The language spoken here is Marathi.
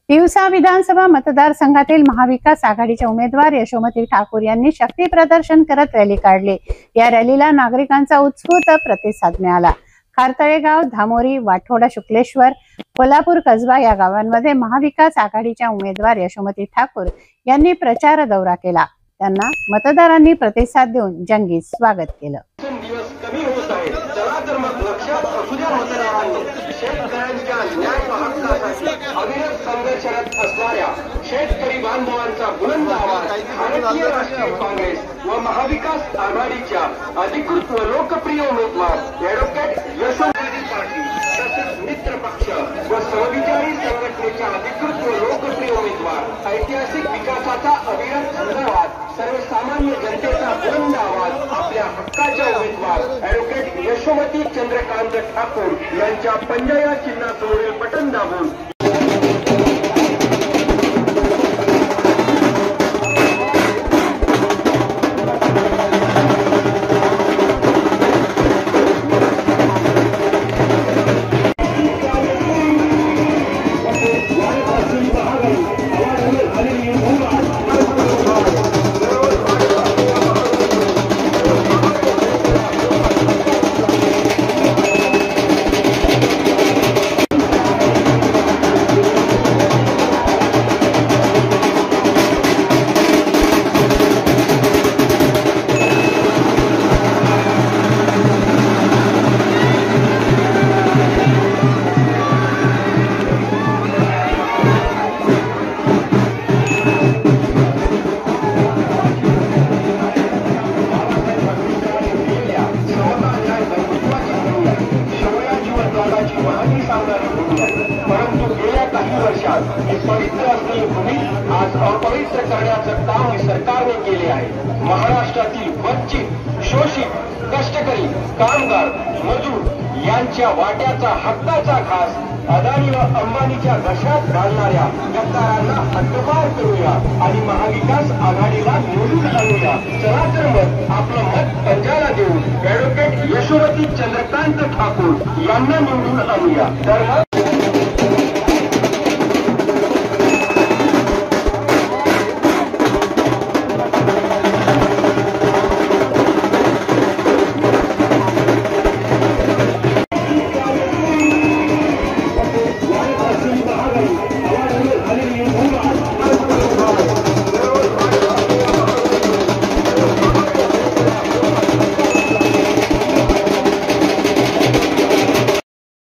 तिवसा विधानसभा मतदारसंघातील महाविकास आघाडीच्या उमेदवार यशोमती ठाकूर यांनी शक्ती प्रदर्शन करत रॅली काढली। या रॅलीला नागरिकांचा उत्स्फूर्त प्रतिसाद मिळाला। खारतळेगाव, धामोरी, वाठोडा, शुक्लेश्वर, कोल्हापूर कसबा या गावांमध्ये महाविकास आघाडीच्या उमेदवार यशोमती ठाकूर यांनी प्रचार दौरा केला। त्यांना मतदारांनी प्रतिसाद देऊन जंगी स्वागत केलं। शेतकरी बांधवांचा बुलंद आवाज भारतीय राष्ट्रीय काँग्रेस व महाविकास आघाडीच्या अधिकृत व लोकप्रिय उमेदवार ॲडव्होकेट यशोमती पाटील तसेच मित्र पक्ष व समविचारी संघटनेच्या अधिकृत व लोकप्रिय उमेदवार ऐतिहासिक विकासाचा अविरत झंझावात सर्वसामान्य जनतेचा बुलंद आवाज आपल्या हक्काच्या उमेदवार ॲडव्होकेट यशोमती चंद्रकांत ठाकूर यांच्या पंजा चिन्हासमोरील बटन दाबून परंतु गेल्या काही वर्षात ही पवित्र असलेली भूमी आज अपवित्र करण्याचं काम सरकारने केले आहे। महाराष्ट्रातील वंचित, शोषित, कष्टकरी, कामगार, मजूर यांच्या वाट्याचा हक्काचा घास अदानी व अंबानीच्या घशात घालणाऱ्या गद्दारांना हद्दपार करूया आणि महाविकास आघाडीला निवडून आणूया। चला तर मग आपलं मत पंजाला देऊन ॲडव्होकेट यशोमती चंद्रकांत ठाकूर यांना निवडून आणूया। तर